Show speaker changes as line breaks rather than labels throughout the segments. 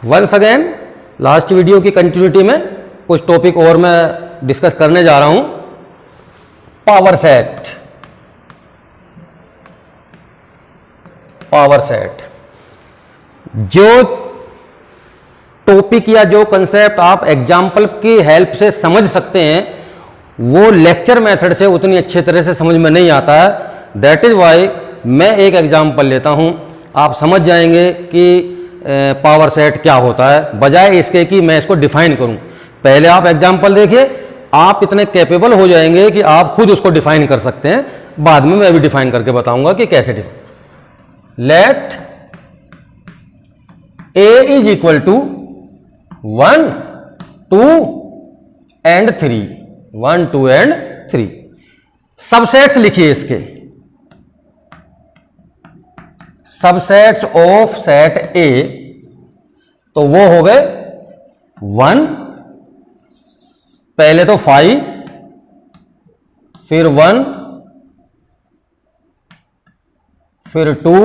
Once again last video की continuity में कुछ टॉपिक और मैं डिस्कस करने जा रहा हूं। पावर सेट, पावर सेट जो टॉपिक या जो कंसेप्ट आप एग्जाम्पल की हेल्प से समझ सकते हैं वो लेक्चर मेथड से उतनी अच्छी तरह से समझ में नहीं आता है। दैट इज वाई मैं एक एग्जाम्पल लेता हूं, आप समझ जाएंगे कि पावर सेट क्या होता है, बजाय इसके कि मैं इसको डिफाइन करूं। पहले आप एग्जाम्पल देखिए, आप इतने कैपेबल हो जाएंगे कि आप खुद उसको डिफाइन कर सकते हैं। बाद में मैं भी डिफाइन करके बताऊंगा कि कैसे define. Let A is equal to 1, 2 and 3, 1, 2 and 3। Subsets लिखिए इसके, सबसेट्स ऑफ सेट ए, तो वो हो गए 1, पहले तो 5, फिर 1, फिर 2,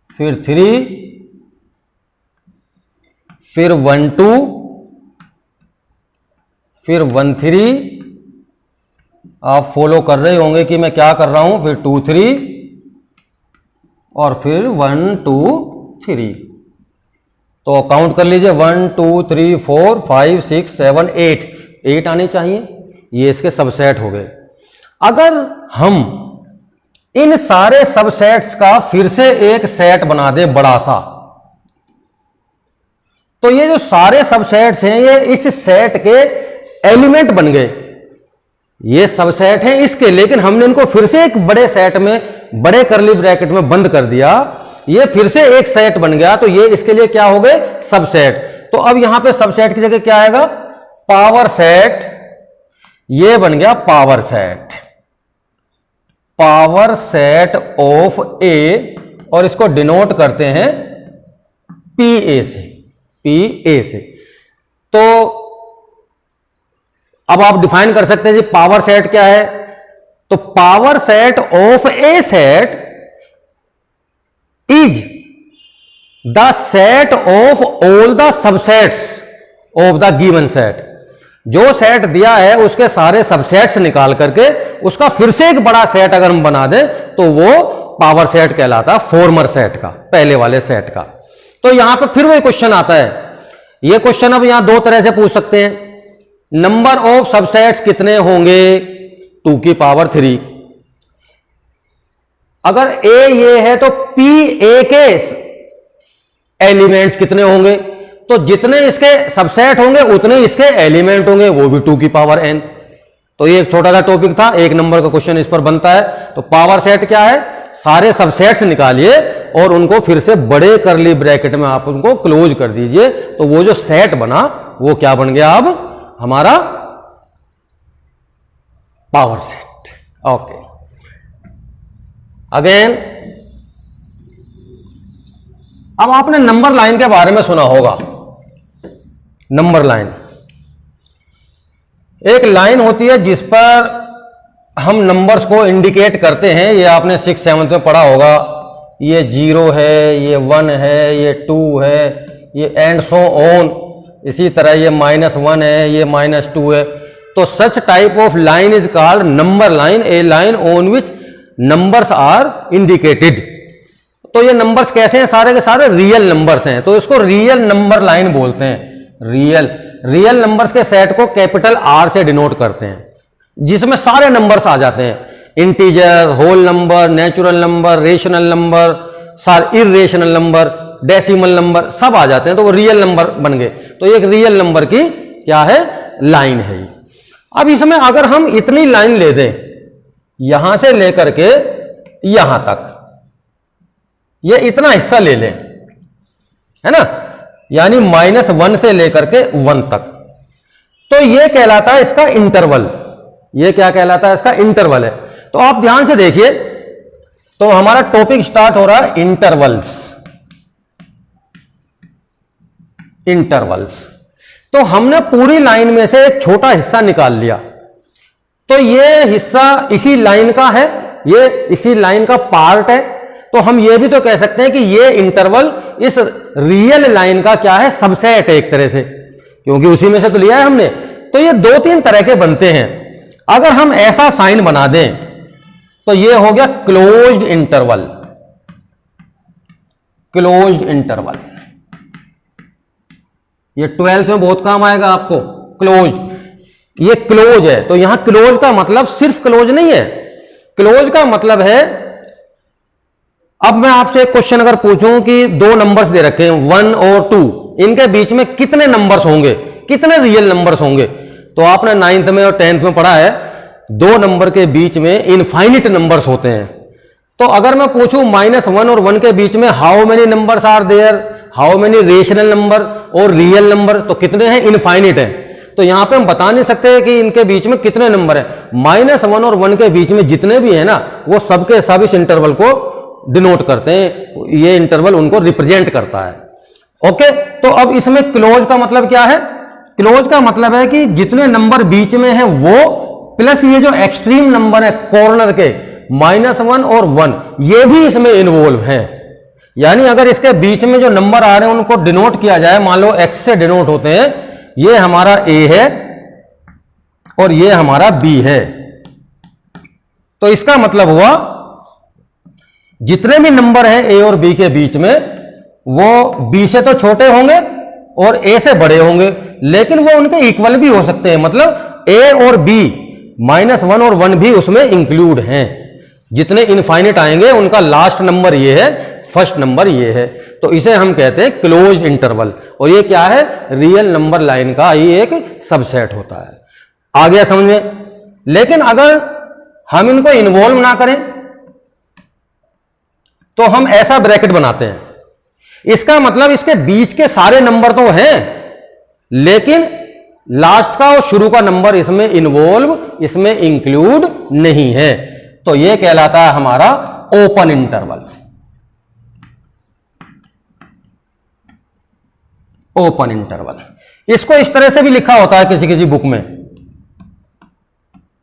फिर 3, फिर 1, 2, फिर 1, 3। आप फॉलो कर रहे होंगे कि मैं क्या कर रहा हूं, फिर 2, 3 और फिर 1, 2, 3। तो काउंट कर लीजिए 1, 2, 3, 4, 5, 6, 7, 8 आने चाहिए। ये इसके सबसेट हो गए। अगर हम इन सारे सबसेट्स का फिर से एक सेट बना दे बड़ा सा, तो ये जो सारे सबसेट्स हैं ये इस सेट के एलिमेंट बन गए। ये सबसेट हैं इसके, लेकिन हमने इनको फिर से एक बड़े सेट में, बड़े करली ब्रैकेट में बंद कर दिया। ये फिर से एक सेट बन गया, तो ये इसके लिए क्या हो गए, सबसेट। तो अब यहां पे सबसेट की जगह क्या आएगा, पावर सेट। ये बन गया power set, power set of A, और इसको डिनोट करते हैं पी ए से, पी ए से। तो अब आप डिफाइन कर सकते हैं जी पावर सेट क्या है। तो power set of A set is the set of all the subsets of the given set. जो सेट दिया है उसके सारे सबसेट्स निकाल करके उसका फिर से एक बड़ा सेट अगर हम बना दें तो वो पावर सेट कहलाता है, फॉर्मर सेट का, पहले वाले सेट का। तो यहां पे फिर वही क्वेश्चन आता है। ये क्वेश्चन अब यहां दो तरह से पूछ सकते हैं। नंबर ऑफ सबसेट्स कितने होंगे, 2 की पावर 3। अगर ए ये है तो पी ए के एलिमेंट्स कितने होंगे, तो जितने इसके सबसेट होंगे उतने इसके एलिमेंट होंगे, वो भी 2 की पावर n। तो ये एक छोटा सा टॉपिक था, 1 नंबर का क्वेश्चन इस पर बनता है। तो पावर सेट क्या है, सारे सबसेट्स निकालिए और उनको फिर से बड़े करली ब्रैकेट में आप उनको क्लोज कर दीजिए, तो वो जो सेट बना वो क्या बन गया, अब हमारा पावर सेट। ओके, अगेन अब आपने नंबर लाइन के बारे में सुना होगा। नंबर लाइन एक लाइन होती है जिस पर हम नंबर्स को इंडिकेट करते हैं। ये आपने 6th 7th में पढ़ा होगा। ये 0 है, ये 1 है, ये 2 है, ये एंड सो ऑन। इसी तरह ये -1 है, ये -2 है। तो such type of line is called number line, a line on which numbers are indicated. तो ये नंबर्स कैसे हैं, सारे के सारे रियल नंबर्स हैं, तो इसको रियल नंबर लाइन बोलते हैं। रियल नंबर्स के सेट को कैपिटल आर से डिनोट करते हैं, जिसमें सारे नंबर्स आ जाते हैं। Integer, whole number, natural number, rational number, irrational number, decimal number, सब आ जाते हैं, तो वो रियल नंबर बन गए। तो एक रियल नंबर की क्या है, लाइन है। अब इसमें अगर हम इतनी लाइन ले दें, यहां से लेकर के यहां तक, ये इतना हिस्सा ले लें, है ना, यानी -1 से लेकर के 1 तक, तो ये कहलाता है इसका इंटरवल। ये क्या कहलाता है, इसका इंटरवल है। तो आप ध्यान से देखिए, तो हमारा टॉपिक स्टार्ट हो रहा है इंटरवल्स। इंटरवल्स, तो हमने पूरी लाइन में से एक छोटा हिस्सा निकाल लिया, तो ये हिस्सा इसी लाइन का है, ये इसी लाइन का पार्ट है। तो हम ये भी तो कह सकते हैं कि ये इंटरवल इस रियल लाइन का क्या है, सबसेट है एक तरह से, क्योंकि उसी में से तो लिया है हमने। तो ये दो तीन तरह के बनते हैं। अगर हम ऐसा साइन बना दें तो ये हो गया क्लोज्ड इंटरवल। क्लोज्ड इंटरवल ये 12th में बहुत काम आएगा आपको। क्लोज, ये क्लोज है, तो यहां क्लोज का मतलब सिर्फ क्लोज नहीं है। क्लोज का मतलब है, अब मैं आपसे एक क्वेश्चन अगर पूछूं कि दो नंबर्स दे रखे हैं 1 और 2, इनके बीच में कितने नंबर्स होंगे, कितने रियल नंबर्स होंगे, तो आपने 9th में और 10th में पढ़ा है दो नंबर के बीच में इनफाइनिट नंबर्स होते हैं। तो अगर मैं पूछूं -1 और 1 के बीच में how many numbers are there, how many rational number और रियल नंबर, तो कितने हैं, इनफाइनिट है। तो यहां पे हम बता नहीं सकते कि इनके बीच में कितने नंबर हैं। -1 और 1 के बीच में जितने भी है ना, वो सबके सब इस इंटरवल को डिनोट करते हैं, ये इंटरवल उनको रिप्रेजेंट करता है। ओके, तो अब इसमें क्लोज का मतलब क्या है? क्लोज का मतलब है कि जितने नंबर बीच में है वो, प्लस ये जो एक्सट्रीम नंबर है कॉर्नर के -1 और 1, ये भी इसमें इन्वॉल्व है। यानी अगर इसके बीच में जो नंबर आ रहे हैं उनको डिनोट किया जाए, मान लो x से डिनोट होते हैं, ये हमारा a है और ये हमारा b है, तो इसका मतलब हुआ जितने भी नंबर हैं a और b के बीच में, वो b से तो छोटे होंगे और a से बड़े होंगे, लेकिन वो उनके इक्वल भी हो सकते हैं। मतलब a और b, -1 और 1 भी उसमें इंक्लूड हैं। जितने इनफाइनिट आएंगे उनका लास्ट नंबर ये है, फर्स्ट नंबर ये है, तो इसे हम कहते हैं क्लोज्ड इंटरवल। और ये क्या है, रियल नंबर लाइन का ही एक सबसेट होता है। आ गया समझ में? लेकिन अगर हम इनको इन्वॉल्व ना करें तो हम ऐसा ब्रैकेट बनाते हैं, इसका मतलब इसके बीच के सारे नंबर तो हैं, लेकिन लास्ट का और शुरू का नंबर इसमें इन्वॉल्व, इसमें इंक्लूड नहीं है। तो यह कहलाता है हमारा ओपन इंटरवल। ओपन इंटरवल, इसको इस तरह से भी लिखा होता है किसी किसी बुक में,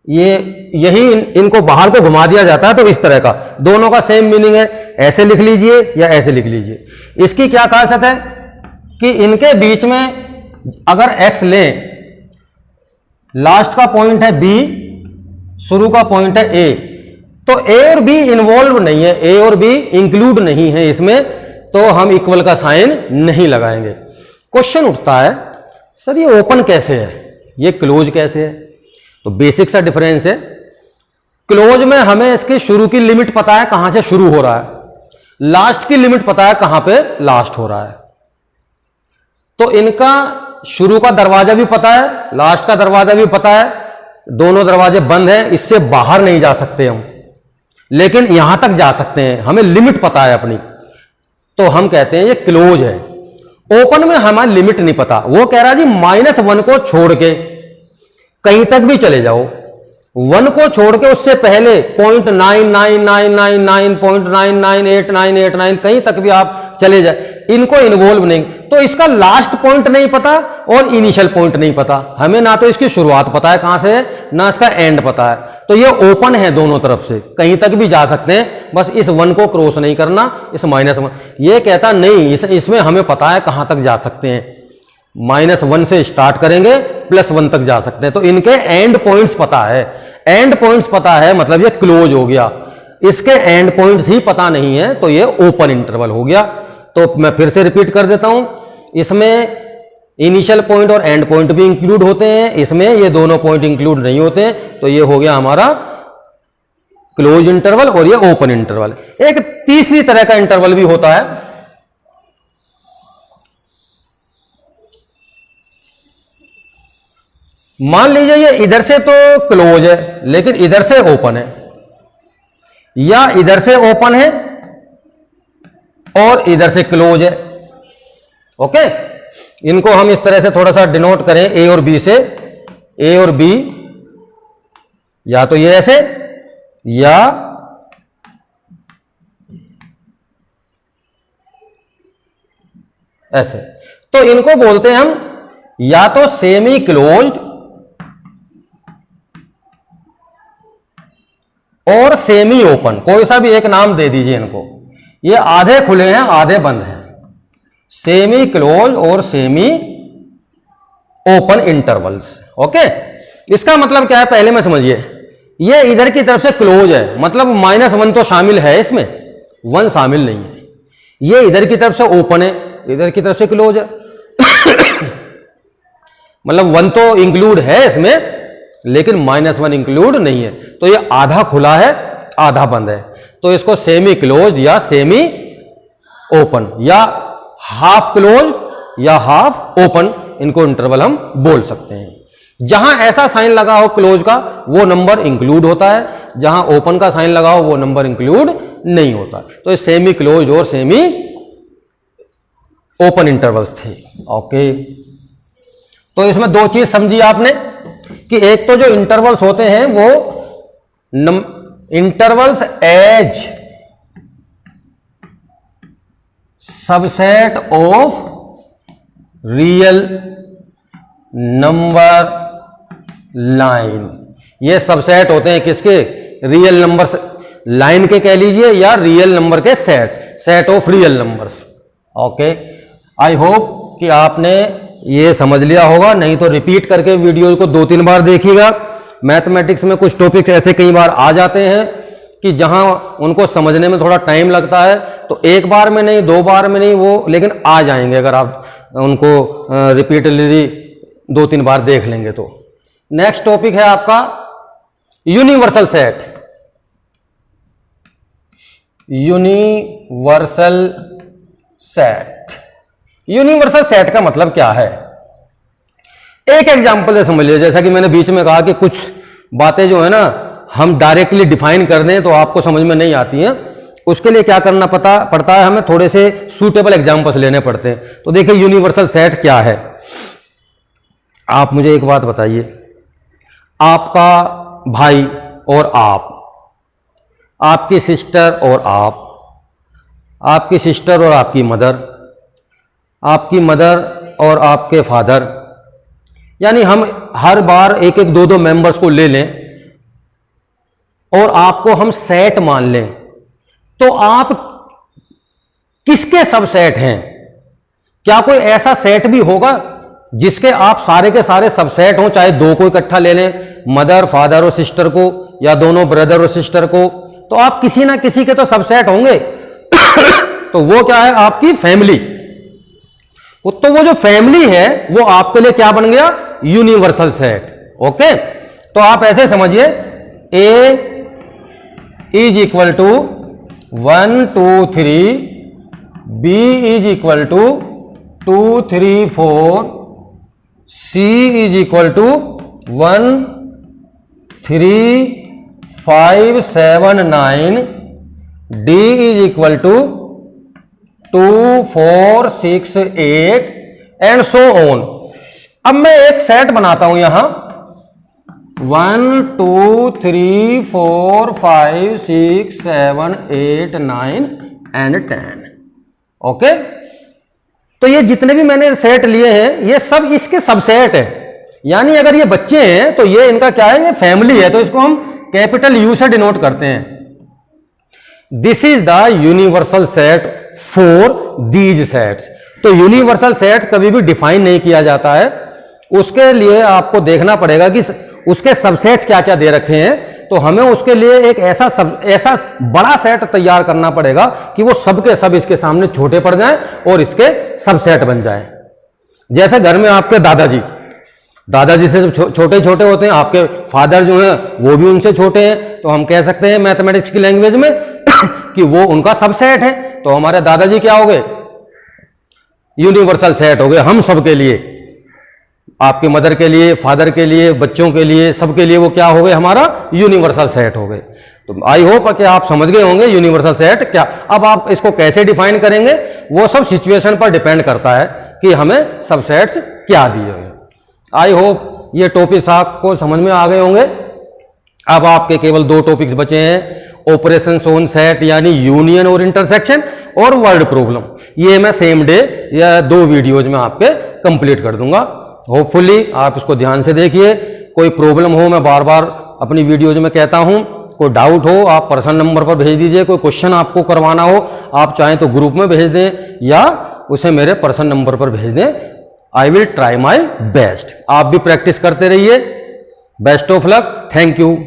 यही इनको बाहर को घुमा दिया जाता है, तो इस तरह का, दोनों का सेम मीनिंग है, ऐसे लिख लीजिए या ऐसे लिख लीजिए। इसकी क्या खासियत है कि इनके बीच में अगर x लें, लास्ट का पॉइंट है b, शुरू का पॉइंट है a, तो a और b इन्वॉल्व नहीं है, a और b इंक्लूड नहीं है इसमें, तो हम इक्वल का साइन नहीं लगाएंगे। क्वेश्चन उठता है, सर ये ओपन कैसे है, ये क्लोज कैसे है? तो बेसिक सा डिफरेंस है। क्लोज में हमें इसके शुरू की लिमिट पता है कहां से शुरू हो रहा है, लास्ट की लिमिट पता है कहां पे लास्ट हो रहा है। तो इनका शुरू का दरवाजा भी पता है, लास्ट का दरवाजा भी पता है, दोनों दरवाजे बंद हैं, इससे बाहर नहीं जा सकते हम, लेकिन यहां तक जा सकते हैं, हमें लिमिट पता है अपनी, तो हम कहते हैं ये क्लोज है। ओपन में हमें लिमिट नहीं पता, वो कह रहा है जी -1 को छोड़ के कहीं तक भी चले जाओ, 1 को छोड़ के उससे पहले 0.99999, 0.998989 कहीं तक भी आप चले जाए, इनको इन्वॉल्व नहीं। तो इसका लास्ट पॉइंट नहीं पता और इनिशियल पॉइंट नहीं पता, हमें ना तो इसकी शुरुआत पता है कहां से है, ना इसका एंड पता है। तो ये ओपन है दोनों तरफ से, कहीं तक भी जा सकते हैं, बस इस 1 को क्रॉस नहीं करना, इस -1। ये कहता नहीं, इसमें हमें पता है कहां तक जा सकते हैं, -1 से स्टार्ट करेंगे +1 तक जा सकते हैं। तो इनके एंड पॉइंट्स पता है, एंड पॉइंट्स पता है, मतलब ये क्लोज हो गया। इसके एंड पॉइंट्स ही पता नहीं है, तो ये ओपन इंटरवल हो गया। तो मैं फिर से रिपीट कर देता हूं, इसमें इनिशियल पॉइंट और एंड पॉइंट भी इंक्लूड होते हैं, इसमें ये दोनों पॉइंट इंक्लूड नहीं होते हैं, तो ये हो गया हमारा क्लोज इंटरवल और ये ओपन इंटरवल। एक तीसरी तरह का इंटरवल भी होता है, मान लीजिए ये इधर से तो क्लोज है लेकिन इधर से ओपन है, या इधर से ओपन है और इधर से क्लोज है। ओके, इनको हम इस तरह से थोड़ा सा डिनोट करें ए और बी से, ए और बी या तो ये ऐसे या ऐसे, तो इनको बोलते हैं हम या तो सेमी क्लोज्ड और सेमी ओपन, कोई सा भी एक नाम दे दीजिए इनको। ये आधे खुले हैं आधे बंद हैं, सेमी क्लोज और सेमी ओपन इंटरवल्स। ओके, इसका मतलब क्या है पहले में समझिए। ये इधर की तरफ से क्लोज है, मतलब -1 तो शामिल है इसमें, 1 शामिल नहीं है। ये इधर की तरफ से ओपन है, इधर की तरफ से क्लोज है मतलब 1 तो इंक्लूड है इसमें, लेकिन -1 इंक्लूड नहीं है। तो ये आधा खुला है, आधा बंद है। तो इसको सेमी क्लोज या सेमी ओपन या हाफ क्लोज या हाफ ओपन, इनको इंटरवल हम बोल सकते हैं। जहां ऐसा साइन लगा हो क्लोज का वो नंबर इंक्लूड होता है, जहां ओपन का साइन लगा हो वो नंबर इंक्लूड नहीं होता। तो ये सेमी क्लोज और सेमी ओपन इंटरवल्स थे। ओके, तो इसमें दो चीज समझी आपने कि एक तो जो इंटरवल्स होते हैं वो intervals as subset of real number line, ये सबसेट होते हैं किसके? रियल नंबर लाइन के कह लीजिए या रियल नंबर के set of real numbers. Okay, I hope कि आपने ये समझ लिया होगा, नहीं तो रिपीट करके वीडियो को 2-3 बार देखिएगा। मैथमेटिक्स में कुछ टॉपिक्स ऐसे कई बार आ जाते हैं कि जहां उनको समझने में थोड़ा टाइम लगता है, तो एक बार में नहीं, 2 बार में नहीं, वो लेकिन आ जाएंगे अगर आप उनको रिपीटली 2-3 बार देख लेंगे तो। नेक्स्ट टॉपिक है आपका universal set. Universal set, universal set का मतलब क्या है? एक एग्जांपल से समझ लीजिए। जैसा कि मैंने बीच में कहा कि कुछ बातें जो है ना हम डायरेक्टली डिफाइन कर दें तो आपको समझ में नहीं आती हैं, उसके लिए क्या करना पड़ता है, हमें थोड़े से सूटेबल एग्जांपल्स लेने पड़ते हैं। तो देखिए यूनिवर्सल सेट क्या है। आप मुझे एक बात बताइए, आपका भाई और आप, आपकी सिस्टर और आप, आपकी सिस्टर और आपकी मदर, आपकी मदर और आपके फादर, यानी हम हर बार एक एक 2-2 मेंबर्स को ले लें और आपको हम सेट मान लें, तो आप किसके सबसेट हैं? क्या कोई ऐसा सेट भी होगा जिसके आप सारे के सारे सबसेट हों, चाहे 2 को इकट्ठा ले लें, मदर, फादर और सिस्टर को, या दोनों ब्रदर और सिस्टर को, तो आप किसी ना किसी के तो सबसेट होंगे तो वो क्या है? आपकी फैमिली। तो वो जो फैमिली है वो आपके लिए क्या बन गया? Universal set. ओके, तो आप ऐसे समझिए, A is equal to 1 2 3, B is equal to 2 3 4, C is equal to 1 3 5 7 9, D is equal to 2 4 6 8 and so on. अब मैं एक सेट बनाता हूं यहां 1 2 3 4 5 6 7 8 9 एंड 10। ओके, तो ये जितने भी मैंने सेट लिए हैं ये सब इसके सबसेट है। यानी अगर ये बच्चे हैं तो ये इनका क्या है? ये फैमिली है, तो इसको हम कैपिटल यू से डिनोट करते हैं। This is the universal set for these sets. तो यूनिवर्सल सेट कभी भी डिफाइन नहीं किया जाता है, उसके लिए आपको देखना पड़ेगा कि उसके सबसेट्स क्या क्या दे रखे हैं। तो हमें उसके लिए एक ऐसा बड़ा सेट तैयार करना पड़ेगा कि वो सबके सब इसके सामने छोटे पड़ जाएं और इसके सबसेट बन जाएं। जैसे घर में आपके दादाजी से छोटे छोटे होते हैं, आपके फादर जो हैं वो भी उनसे छोटे हैं, तो हम कह सकते हैं मैथमेटिक्स की लैंग्वेज में कि वो उनका सबसेट है। तो हमारे दादाजी क्या हो गए? यूनिवर्सल सेट हो गए हम सबके लिए, आपके मदर के लिए, फादर के लिए, बच्चों के लिए, सबके लिए वो क्या हो गए? हमारा यूनिवर्सल सेट हो गए। तो आई होप कि आप समझ गए होंगे यूनिवर्सल सेट क्या। अब आप इसको कैसे डिफाइन करेंगे वो सब सिचुएशन पर डिपेंड करता है कि हमें सबसेट्स क्या दिए हुए। आई होप ये टॉपिक्स आपको समझ में आ गए होंगे। अब आपके केवल 2 टॉपिक्स बचे हैं, ऑपरेशंस ऑन सेट यानी यूनियन और इंटरसेक्शन, और वर्ड प्रॉब्लम। ये मैं सेम डे या 2 वीडियोज में आपके कंप्लीट कर दूंगा। होपफुली आप इसको ध्यान से देखिए। कोई प्रॉब्लम हो, मैं बार बार अपनी वीडियोज में कहता हूं, कोई डाउट हो आप पर्सनल नंबर पर भेज दीजिए। कोई क्वेश्चन आपको करवाना हो आप चाहें तो ग्रुप में भेज दें या उसे मेरे पर्सनल नंबर पर भेज दें। I will try my best. आप भी प्रैक्टिस करते रहिए। Best of luck. Thank you.